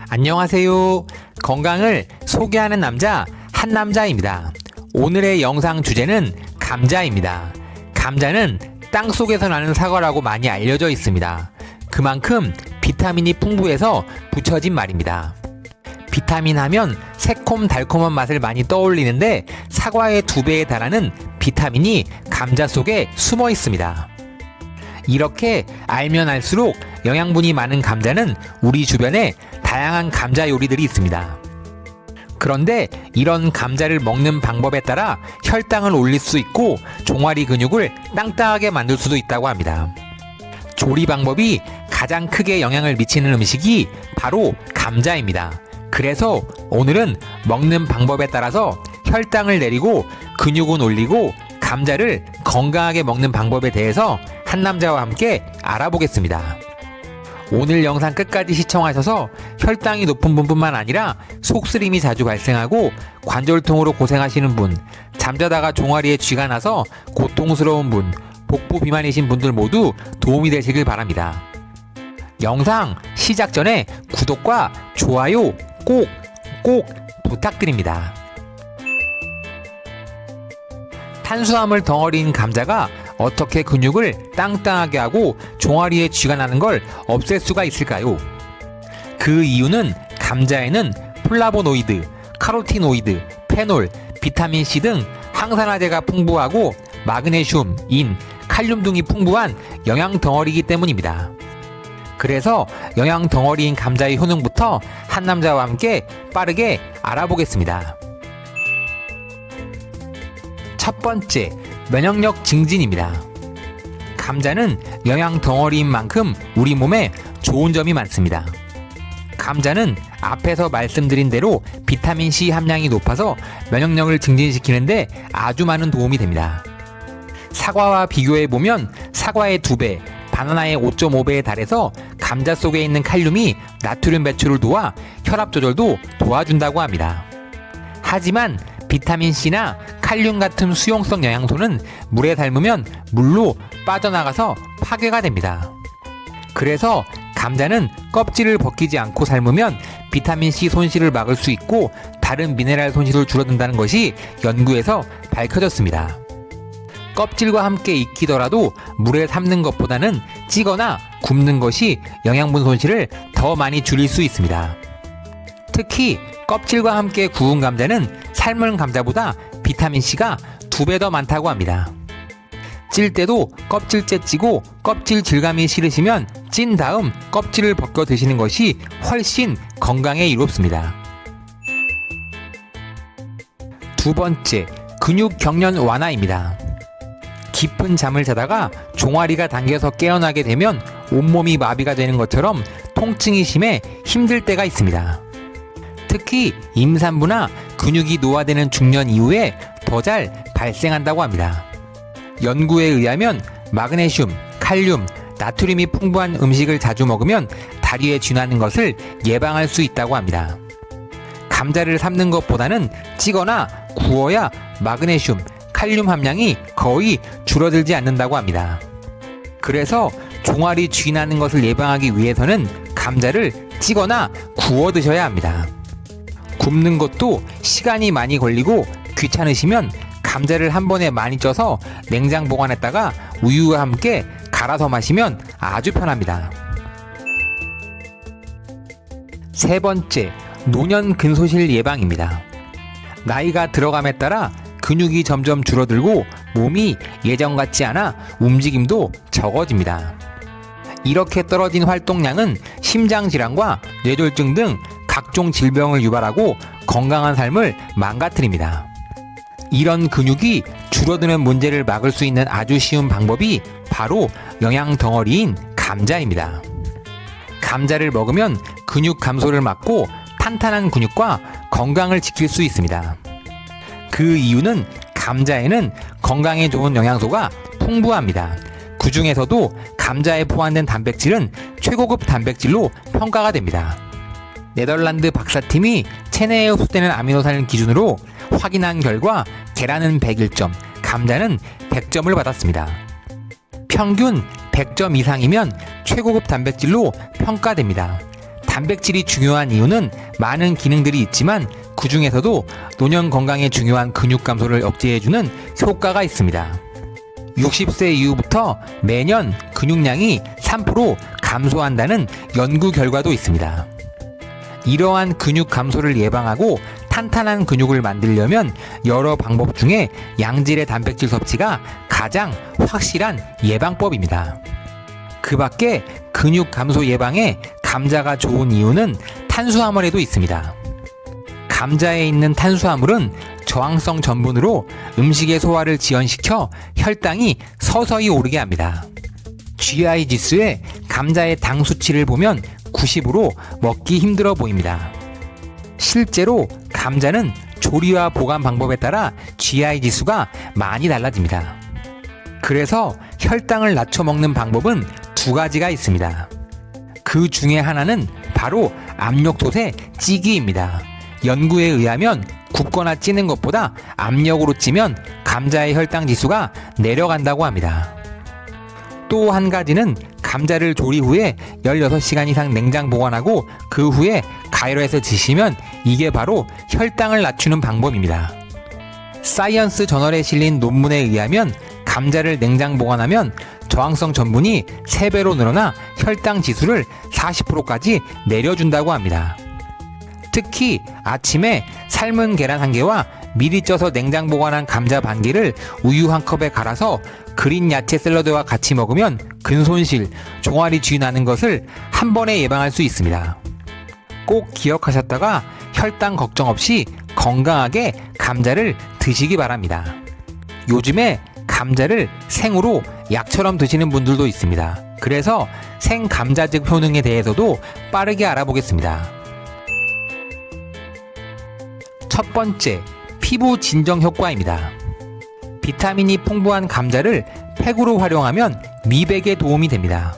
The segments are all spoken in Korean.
안녕하세요. 건강을 소개하는 남자 한남자입니다. 오늘의 영상 주제는 감자입니다. 감자는 땅속에서 나는 사과라고 많이 알려져 있습니다. 그만큼 비타민이 풍부해서 붙여진 말입니다. 비타민 하면 새콤달콤한 맛을 많이 떠올리는데 사과의 2배에 달하는 비타민이 감자 속에 숨어 있습니다. 이렇게 알면 알수록 영양분이 많은 감자는 우리 주변에 다양한 감자 요리들이 있습니다. 그런데 이런 감자를 먹는 방법에 따라 혈당을 올릴 수 있고 종아리 근육을 땅땅하게 만들 수도 있다고 합니다. 조리 방법이 가장 크게 영향을 미치는 음식이 바로 감자입니다. 그래서 오늘은 먹는 방법에 따라서 혈당을 내리고 근육은 올리고 감자를 건강하게 먹는 방법에 대해서 한남자와 함께 알아보겠습니다. 오늘 영상 끝까지 시청하셔서 혈당이 높은 분뿐만 아니라 속쓰림이 자주 발생하고 관절통으로 고생하시는 분, 잠자다가 종아리에 쥐가 나서 고통스러운 분, 복부 비만이신 분들 모두 도움이 되시길 바랍니다. 영상 시작 전에 구독과 좋아요 꼭 부탁드립니다. 탄수화물 덩어리인 감자가 어떻게 근육을 땅땅하게 하고 종아리에 쥐가 나는 걸 없앨 수가 있을까요? 그 이유는 감자에는 플라보노이드, 카로티노이드, 페놀, 비타민C 등 항산화제가 풍부하고 마그네슘, 인, 칼륨 등이 풍부한 영양 덩어리이기 때문입니다. 그래서 영양 덩어리인 감자의 효능부터 한남자와 함께 빠르게 알아보겠습니다. 첫 번째, 면역력 증진입니다. 감자는 영양 덩어리인 만큼 우리 몸에 좋은 점이 많습니다. 감자는 앞에서 말씀드린 대로 비타민C 함량이 높아서 면역력을 증진시키는데 아주 많은 도움이 됩니다. 사과와 비교해보면 사과의 2배, 바나나의 5.5배에 달해서 감자 속에 있는 칼륨이 나트륨 배출을 도와 혈압 조절도 도와준다고 합니다. 하지만 비타민C나 칼륨 같은 수용성 영양소는 물에 닮으면 물로 빠져나가서 파괴가 됩니다. 그래서 감자는 껍질을 벗기지 않고 삶으면 비타민C 손실을 막을 수 있고 다른 미네랄 손실을 줄어든다는 것이 연구에서 밝혀졌습니다. 껍질과 함께 익히더라도 물에 삶는 것보다는 찌거나 굽는 것이 영양분 손실을 더 많이 줄일 수 있습니다. 특히 껍질과 함께 구운 감자는 삶은 감자보다 비타민C가 2배 더 많다고 합니다. 찔 때도 껍질째 찌고 껍질 질감이 싫으시면 찐 다음 껍질을 벗겨 드시는 것이 훨씬 건강에 이롭습니다. 두 번째, 근육 경련 완화입니다. 깊은 잠을 자다가 종아리가 당겨서 깨어나게 되면 온몸이 마비가 되는 것처럼 통증이 심해 힘들 때가 있습니다. 특히 임산부나 근육이 노화되는 중년 이후에 더 잘 발생한다고 합니다. 연구에 의하면 마그네슘, 칼륨, 나트륨이 풍부한 음식을 자주 먹으면 다리에 쥐나는 것을 예방할 수 있다고 합니다. 감자를 삶는 것보다는 찌거나 구워야 마그네슘, 칼륨 함량이 거의 줄어들지 않는다고 합니다. 그래서 종아리 쥐나는 것을 예방하기 위해서는 감자를 찌거나 구워 드셔야 합니다. 굽는 것도 시간이 많이 걸리고 귀찮으시면 감자를 한 번에 많이 쪄서 냉장 보관했다가 우유와 함께 갈아서 마시면 아주 편합니다. 세 번째, 노년 근소실 예방입니다. 나이가 들어감에 따라 근육이 점점 줄어들고 몸이 예전 같지 않아 움직임도 적어집니다. 이렇게 떨어진 활동량은 심장질환과 뇌졸중 등 각종 질병을 유발하고 건강한 삶을 망가뜨립니다. 이런 근육이 줄어드는 문제를 막을 수 있는 아주 쉬운 방법이 바로 영양 덩어리인 감자입니다. 감자를 먹으면 근육 감소를 막고 탄탄한 근육과 건강을 지킬 수 있습니다. 그 이유는 감자에는 건강에 좋은 영양소가 풍부합니다. 그 중에서도 감자에 포함된 단백질은 최고급 단백질로 평가가 됩니다. 네덜란드 박사팀이 체내에 흡수되는 아미노산을 기준으로 확인한 결과 계란은 101점, 감자는 100점을 받았습니다. 평균 100점 이상이면 최고급 단백질로 평가됩니다. 단백질이 중요한 이유는 많은 기능들이 있지만 그 중에서도 노년 건강에 중요한 근육 감소를 억제해주는 효과가 있습니다. 60세 이후부터 매년 근육량이 3% 감소한다는 연구 결과도 있습니다. 이러한 근육 감소를 예방하고 탄탄한 근육을 만들려면 여러 방법 중에 양질의 단백질 섭취가 가장 확실한 예방법입니다. 그 밖에 근육 감소 예방에 감자가 좋은 이유는 탄수화물에도 있습니다. 감자에 있는 탄수화물은 저항성 전분으로 음식의 소화를 지연시켜 혈당이 서서히 오르게 합니다. GI 지수에 감자의 당 수치를 보면 90으로 먹기 힘들어 보입니다. 실제로 감자는 조리와 보관 방법에 따라 GI 지수가 많이 달라집니다. 그래서 혈당을 낮춰 먹는 방법은 두 가지가 있습니다. 그 중에 하나는 바로 압력솥에 찌기입니다. 연구에 의하면 굽거나 찌는 것보다 압력으로 찌면 감자의 혈당 지수가 내려간다고 합니다. 또 한 가지는 감자를 조리 후에 16시간 이상 냉장 보관하고 그 후에 가열해서 드시면 이게 바로 혈당을 낮추는 방법입니다. 사이언스 저널에 실린 논문에 의하면 감자를 냉장 보관하면 저항성 전분이 3배로 늘어나 혈당 지수를 40%까지 내려준다고 합니다. 특히 아침에 삶은 계란 1개와 미리 쪄서 냉장 보관한 감자 반개를 우유 1컵에 갈아서 그린 야채 샐러드와 같이 먹으면 근손실, 종아리 쥐 나는 것을 한 번에 예방할 수 있습니다. 꼭 기억하셨다가 혈당 걱정 없이 건강하게 감자를 드시기 바랍니다. 요즘에 감자를 생으로 약처럼 드시는 분들도 있습니다. 그래서 생감자즙 효능에 대해서도 빠르게 알아보겠습니다. 첫 번째, 피부 진정 효과입니다. 비타민이 풍부한 감자를 팩으로 활용하면 미백에 도움이 됩니다.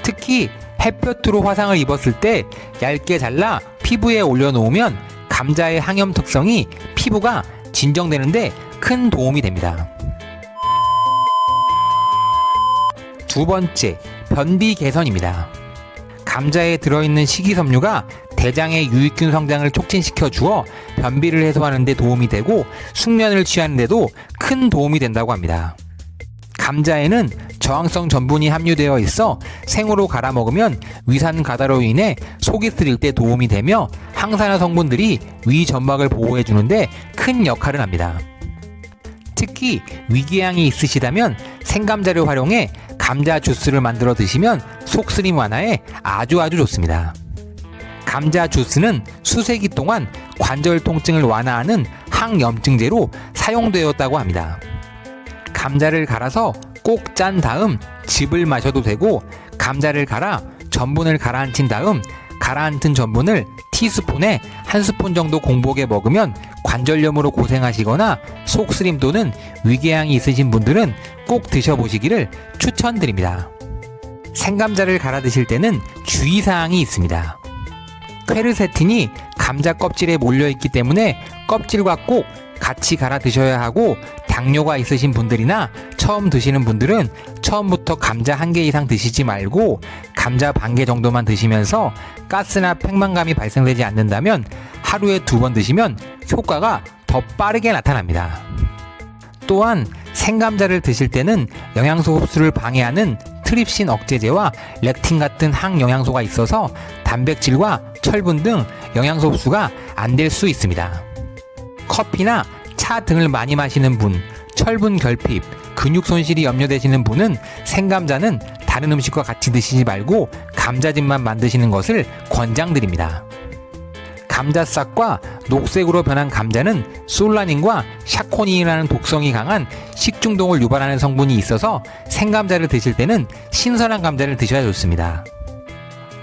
특히 햇볕으로 화상을 입었을 때 얇게 잘라 피부에 올려놓으면 감자의 항염 특성이 피부가 진정되는데 큰 도움이 됩니다. 두 번째, 변비 개선입니다. 감자에 들어있는 식이섬유가 대장의 유익균 성장을 촉진시켜 주어 변비를 해소하는 데 도움이 되고 숙면을 취하는 데도 큰 도움이 된다고 합니다. 감자에는 저항성 전분이 함유되어 있어 생으로 갈아 먹으면 위산 가다로 인해 속이 쓰릴 때 도움이 되며 항산화 성분들이 위 점막을 보호해 주는데 큰 역할을 합니다. 특히 위궤양이 있으시다면 생감자를 활용해 감자 주스를 만들어 드시면 속쓰림 완화에 아주 좋습니다. 감자 주스는 수세기 동안 관절 통증을 완화하는 항염증제로 사용되었다고 합니다. 감자를 갈아서 꼭 짠 다음 즙을 마셔도 되고, 감자를 갈아 전분을 가라앉힌 다음 가라앉은 전분을 티스푼에 1스푼 정도 공복에 먹으면 관절염으로 고생하시거나 속쓰림 또는 위궤양이 있으신 분들은 꼭 드셔보시기를 추천드립니다. 생감자를 갈아 드실 때는 주의사항이 있습니다. 퀘르세틴이 감자 껍질에 몰려있기 때문에 껍질과 꼭 같이 갈아 드셔야 하고, 당뇨가 있으신 분들이나 처음 드시는 분들은 처음부터 감자 1개 이상 드시지 말고 감자 반개 정도만 드시면서 가스나 팽만감이 발생되지 않는다면 하루에 2번 드시면 효과가 더 빠르게 나타납니다. 또한 생감자를 드실 때는 영양소 흡수를 방해하는 트립신 억제제와 렉틴 같은 항영양소가 있어서 단백질과 철분 등 영양소 흡수가 안 될 수 있습니다. 커피나 차 등을 많이 마시는 분, 철분 결핍, 근육 손실이 염려되시는 분은 생감자는 다른 음식과 같이 드시지 말고 감자즙만 만드시는 것을 권장드립니다. 감자싹과 녹색으로 변한 감자는 솔라닌과 샤코닌이라는 독성이 강한 식중독을 유발하는 성분이 있어서 생감자를 드실 때는 신선한 감자를 드셔야 좋습니다.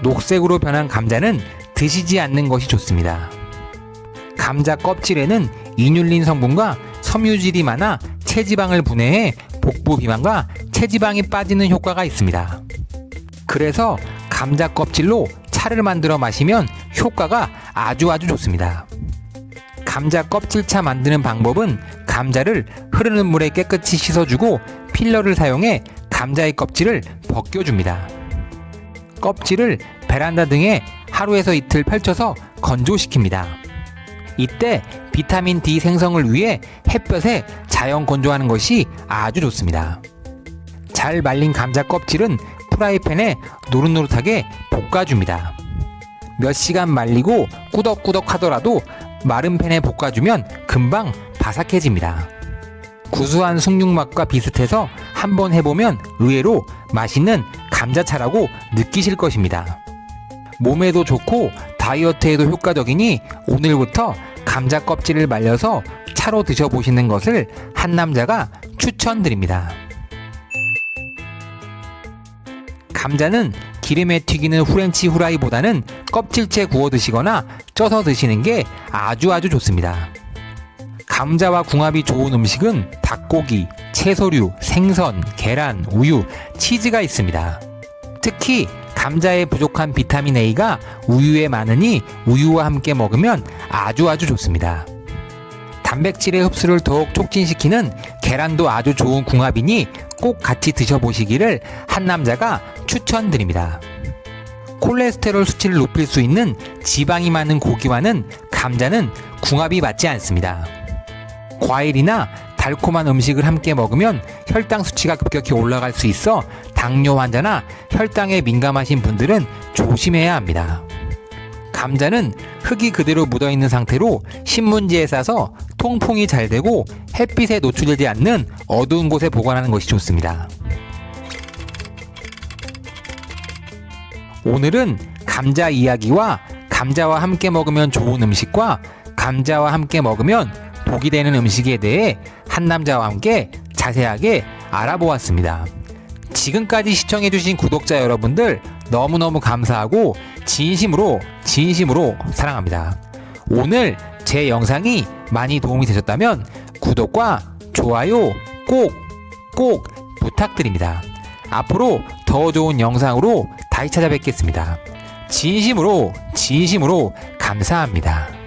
녹색으로 변한 감자는 드시지 않는 것이 좋습니다. 감자 껍질에는 이뉼린 성분과 섬유질이 많아 체지방을 분해해 복부 비만과 체지방이 빠지는 효과가 있습니다. 그래서 감자 껍질로 차를 만들어 마시면 효과가 아주 좋습니다. 감자 껍질차 만드는 방법은 감자를 흐르는 물에 깨끗이 씻어주고 필러를 사용해 감자의 껍질을 벗겨줍니다. 껍질을 베란다 등에 하루에서 이틀 펼쳐서 건조시킵니다. 이때 비타민 D 생성을 위해 햇볕에 자연 건조하는 것이 아주 좋습니다. 잘 말린 감자 껍질은 프라이팬에 노릇노릇하게 볶아줍니다. 몇 시간 말리고 꾸덕꾸덕 하더라도 마른 팬에 볶아주면 금방 바삭해집니다. 구수한 숭늉맛과 비슷해서 한번 해보면 의외로 맛있는 감자차라고 느끼실 것입니다. 몸에도 좋고 다이어트에도 효과적이니 오늘부터 감자 껍질을 말려서 차로 드셔보시는 것을 한남자가 추천드립니다. 감자는 기름에 튀기는 후렌치 후라이보다는 껍질째 구워 드시거나 쪄서 드시는 게 아주 좋습니다. 감자와 궁합이 좋은 음식은 닭고기, 채소류, 생선, 계란, 우유, 치즈가 있습니다. 특히 감자에 부족한 비타민 A가 우유에 많으니 우유와 함께 먹으면 아주 좋습니다. 단백질의 흡수를 더욱 촉진시키는 계란도 아주 좋은 궁합이니 꼭 같이 드셔보시기를 한남자가 추천드립니다. 콜레스테롤 수치를 높일 수 있는 지방이 많은 고기와는 감자는 궁합이 맞지 않습니다. 과일이나 달콤한 음식을 함께 먹으면 혈당 수치가 급격히 올라갈 수 있어 당뇨 환자나 혈당에 민감하신 분들은 조심해야 합니다. 감자는 흙이 그대로 묻어있는 상태로 신문지에 싸서 통풍이 잘 되고 햇빛에 노출되지 않는 어두운 곳에 보관하는 것이 좋습니다. 오늘은 감자 이야기와 감자와 함께 먹으면 좋은 음식과 감자와 함께 먹으면 독이 되는 음식에 대해 한남자와 함께 자세하게 알아보았습니다. 지금까지 시청해주신 구독자 여러분들 너무너무 감사하고 진심으로 사랑합니다. 오늘 제 영상이 많이 도움이 되셨다면 구독과 좋아요 꼭 부탁드립니다. 앞으로 더 좋은 영상으로 다시 찾아뵙겠습니다. 진심으로 감사합니다.